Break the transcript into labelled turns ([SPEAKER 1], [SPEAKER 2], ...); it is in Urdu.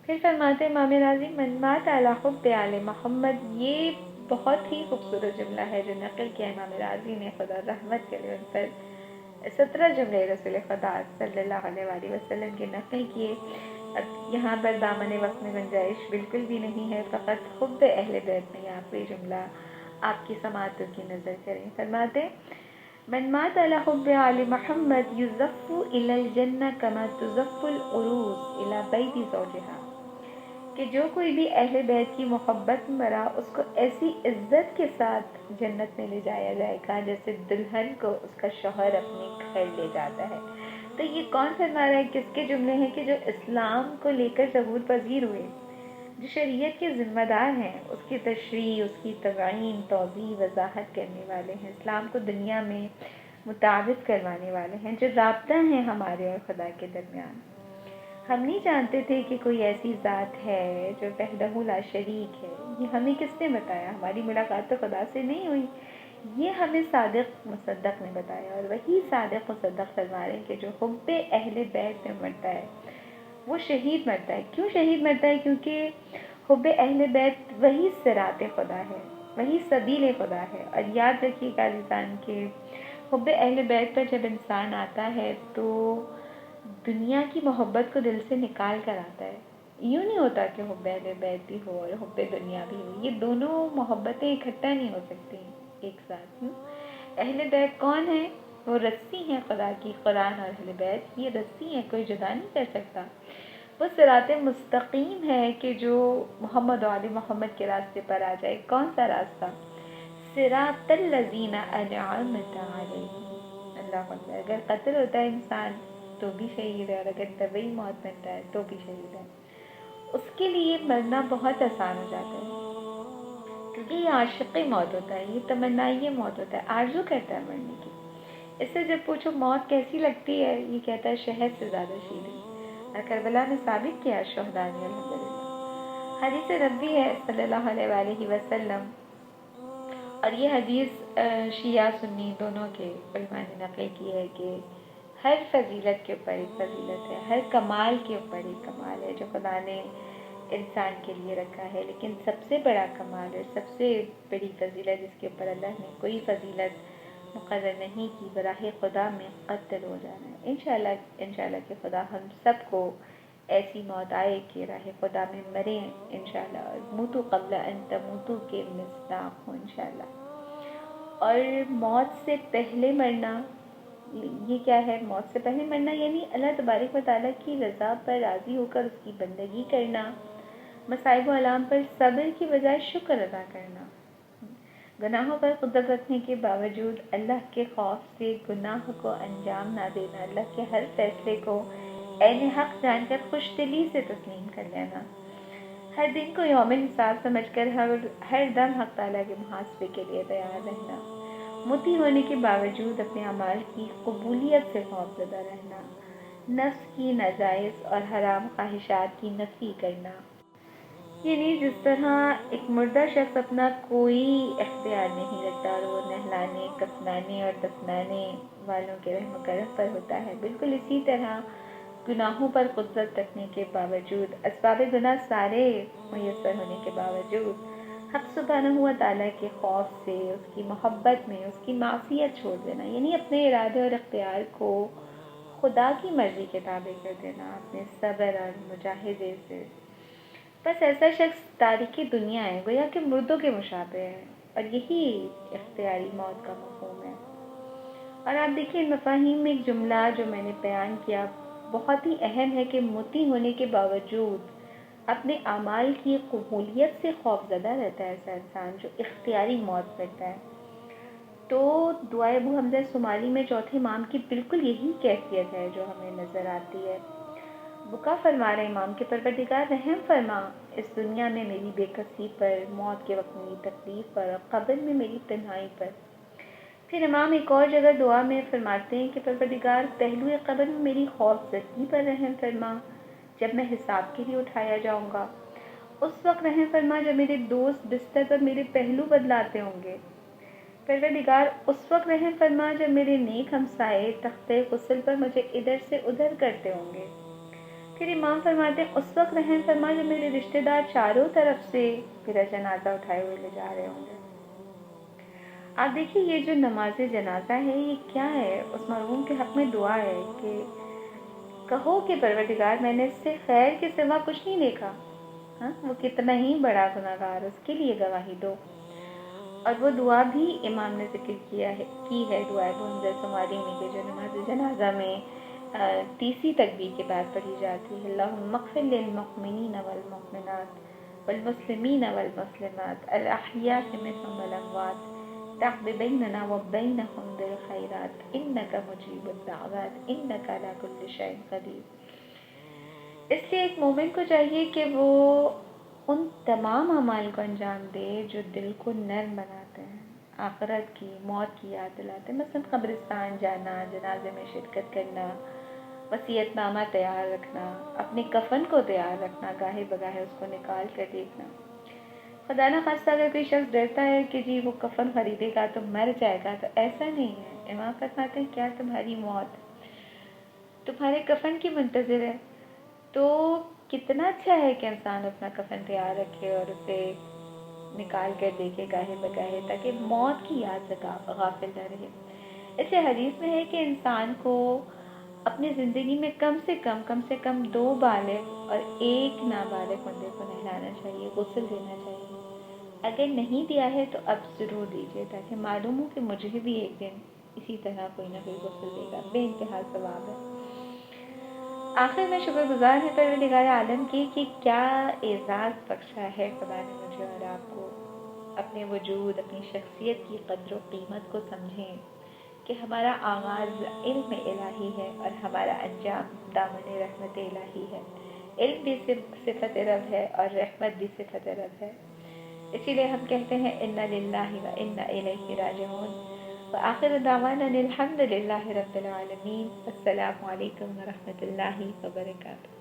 [SPEAKER 1] پھر فرماتے امام راضی من مات علی حب آل محمد، یہ بہت ہی خوبصورت جملہ ہے جو نقل کیا امام راضی نے، خدا رحمت کرے ان پر۔ 17 جملے رسول خدا صلی اللہ علیہ وآلہ وسلم کے نقل کیے۔ اب یہاں پر دامن وقت میں گنجائش بالکل بھی نہیں ہے، فقط حب اہل بیت میں آخری جملہ آپ کی سماعتوں کی نظر کریں۔ فرماتے من مات علی حب آل محمد یزف الی الجنہ کما تزف العروس الی بیت زوجہا، کہ جو کوئی بھی اہل بیت کی محبت میں مرا اس کو ایسی عزت کے ساتھ جنت میں لے جایا جائے گا جیسے دلہن کو اس کا شوہر اپنے گھر لے جاتا ہے۔ تو یہ کون فرما رہا ہے، کس کے جملے ہیں کہ جو اسلام کو لے کر ظہور پذیر ہوئے، جو شریعت کے ذمہ دار ہیں، اس کی تشریح، اس کی تبعین، توضیح، وضاحت کرنے والے ہیں، اسلام کو دنیا میں متعارف کروانے والے ہیں، جو رابطہ ہیں ہمارے اور خدا کے درمیان۔ ہم نہیں جانتے تھے کہ کوئی ایسی ذات ہے جو وحدہ لا شریک ہے، یہ ہمیں کس نے بتایا؟ ہماری ملاقات تو خدا سے نہیں ہوئی، یہ ہمیں صادق مصدق نے بتایا، اور وہی صادق مصدق فرما رہے ہیں کہ جو حب اہل بیت میں مرتا ہے وہ شہید مرتا ہے۔ کیوں شہید مرتا ہے؟ کیونکہ حب اہل بیت وہی صراط خدا ہے، وہی سبیل خدا ہے۔ اور یاد رکھیے گا عزیزان کہ حب اہل بیت پر جب انسان آتا ہے تو دنیا کی محبت کو دل سے نکال کر آتا ہے۔ یوں نہیں ہوتا کہ حب اہل بیت بھی ہو اور حب دنیا بھی ہو، یہ دونوں محبتیں اکٹھا نہیں ہو سکتی ایک ساتھ۔ اہل بیت کون ہے؟ وہ رسی ہیں خدا کی، قرآن اور اہل بیت یہ رسی ہیں، کوئی جدا نہیں کر سکتا۔ وہ صراط مستقیم ہے کہ جو محمد و آل محمد کے راستے پر آ جائے۔ کون سا راستہ؟ صراط الذین انعمت علیہم۔ اللہ اکبر، اگر قتل ہوتا ہے انسان تو بھی شہید ہے، اور اگر طبعی موت بنتا ہے تو بھی شہید ہے۔ اس کے لیے مرنا بہت آسان ہو جاتا ہے، کیونکہ یہ عاشقی موت ہوتا ہے، یہ تمنائی موت ہوتا ہے، آرزو کرتا ہے مرنے کی۔ اس سے جب پوچھو موت کیسی لگتی ہے، یہ کہتا ہے شہد سے زیادہ شیریں۔ اور کربلا میں ثابت کیا شہداء نے الحمدللہ۔ حدیث نبوی ہے صلی اللہ علیہ وآلہ وسلم، اور یہ حدیث شیعہ سنی دونوں کے علماء نے نقل کی ہے کہ ہر فضیلت کے اوپر ایک فضیلت ہے، ہر کمال کے اوپر ایک کمال ہے جو خدا نے انسان کے لیے رکھا ہے، لیکن سب سے بڑا کمال اور سب سے بڑی فضیلت جس کے اوپر اللہ نے کوئی فضیلت مقرر نہیں کی، براہ خدا میں قتل ہو جانا ہے۔ انشاءاللہ کہ خدا ہم سب کو ایسی موت آئے کہ راہ خدا میں مریں انشاءاللہ، اور موتو قبل ان تموتو کے مصداق ہوں انشاءاللہ۔ اور موت سے پہلے مرنا، یہ کیا ہے؟ موت سے پہلے مرنا یعنی اللہ تبارک و تعالیٰ کی رضا پر راضی ہو کر اس کی بندگی کرنا، مصائب و آلام پر صبر کی بجائے شکر ادا کرنا، گناہوں پر قدرت رکھنے کے باوجود اللہ کے خوف سے گناہ کو انجام نہ دینا، اللہ کے ہر فیصلے کو عین حق جان کر خوش دلی سے تسلیم کر لینا، ہر دن کو یوم حساب سمجھ کر ہر دم حق تعالیٰ کے محاسبے کے لیے تیار رہنا، متی ہونے کے باوجود اپنے اعمال کی قبولیت سے خوف زدہ رہنا، نفس کی ناجائز اور حرام خواہشات کی نفی کرنا، یعنی جس طرح ایک مردہ شخص اپنا کوئی اختیار نہیں رکھتا اور وہ نہلانے، کفنانے اور دفنانے والوں کے رحم و کرم پر ہوتا ہے، بالکل اسی طرح گناہوں پر قدرت رکھنے کے باوجود، اسباب گناہ سارے میسر ہونے کے باوجود حق سبحانہ و تعالیٰ کے خوف سے، اس کی محبت میں اس کی معصیت چھوڑ دینا، یعنی اپنے ارادے اور اختیار کو خدا کی مرضی کے تابع کر دینا اپنے صبر اور مجاہدے سے، بس ایسا شخص تاریخی دنیا ہے، گویا کہ مردوں کے مشابہ ہے، اور یہی اختیاری موت کا مفہوم ہے۔ اور آپ دیکھیں ان مفاہیم میں ایک جملہ جو میں نے بیان کیا بہت ہی اہم ہے کہ متی ہونے کے باوجود اپنے اعمال کی قبولیت سے خوف زدہ رہتا ہے ایسا انسان جو اختیاری موت کرتا ہے۔ تو دعائے ابو حمزہ صومالی میں چوتھے امام کی بالکل یہی کیفیت ہے جو ہمیں نظر آتی ہے۔ بکا فرما رہے امام کے پروردگار رحم فرما اس دنیا میں میری بے کسی پر، موت کے وقت میری تکلیف پر، اور قبر میں میری تنہائی پر۔ پھر امام ایک اور جگہ دعا میں فرماتے ہیں کہ پروردگار پہلو قبر میں میری خوف زدگی پر رحم فرما، جب میں حساب کے لیے اٹھایا جاؤں گا، اس وقت رحم فرما جب میرے دوست بستر پر میرے پہلو بدلاتے ہوں گے۔ پروردگار اس وقت رحم فرما جب میرے نیک ہمسائے تختے غسل پر مجھے ادھر سے ادھر کرتے ہوں گے۔ پھر امام فرماتے ہیں اس وقت رحم فرما جب میرے رشتہ دار چاروں طرف سے میرا جنازہ اٹھائے ہوئے لے جا رہے ہوں گے۔ آپ دیکھیے یہ جو نماز جنازہ ہے یہ کیا ہے؟ اس مرحوم کے حق میں دعا ہے کہ کہو کہ پروردگار میں نے اس سے خیر کے سوا کچھ نہیں دیکھا، ہاں وہ کتنا ہی بڑا گناہگار اس کے لیے گواہی دو۔ اور وہ دعا بھی امام نے ذکر کی ہے دعائے بنزل سماری میں کہ جو نماز جنازہ میں تیسری تکبیر کے بعد پڑھی جاتی ہے، اللہم اغفر للمؤمنین والمؤمنات والمسلمین والمسلمات الاحیاء منہم والاموات تقض بیننا وبینہم بالخیرات انک مجیب الدعوات انک علی کل شیء قدیر۔ اس لیے ایک مومن کو چاہیے کہ وہ ان تمام اعمال کو انجام دے جو دل کو نرم بناتے ہیں، آخرت کی، موت کی یاد دلاتے ہیں، مثلا قبرستان جانا، جنازے میں شرکت کرنا، وصیت نامہ تیار رکھنا، اپنے کفن کو تیار رکھنا، گاہے بگاہے اس کو نکال کر دیکھنا۔ خدا نہ خواستہ اگر کوئی شخص ڈرتا ہے کہ جی وہ کفن خریدے گا تو مر جائے گا، تو ایسا نہیں ہے۔ امام فرماتے ہیں کیا تمہاری موت تمہارے کفن کی منتظر ہے؟ تو کتنا اچھا ہے کہ انسان اپنا کفن تیار رکھے اور اسے نکال کر دیکھے گاہے بگاہے، تاکہ موت کی یاد سے غافل نہ رہے۔ اس لیے حدیث میں ہے کہ انسان کو اپنی زندگی میں کم سے کم 2 بالغ اور 1 نابالغ بندے کو نہلانا چاہیے، غسل دینا چاہیے۔ اگر نہیں دیا ہے تو اب ضرور دیجیے، تاکہ معلوم ہو کہ مجھے بھی ایک دن اسی طرح کوئی نہ کوئی غسل دے گا، بے انتہا ثواب ہے۔ آخر میں شکر گزار ہے پروردگار عالم کی کہ کیا اعزاز بخشا ہے خدا نے مجھے اور آپ کو، اپنے وجود، اپنی شخصیت کی قدر و قیمت کو سمجھیں کہ ہمارا آغاز علم الہی ہے اور ہمارا انجام دامن رحمت الہی ہے۔ علم بھی صفت رب ہے اور رحمت بھی صفت رب ہے، اسی لیے ہم کہتے ہیں انا للہ و انا الیہ راجعون۔ وآخر دعوانا الحمد للہ رب العالمین۔ السلام علیکم ورحمۃ اللہ وبرکاتہ۔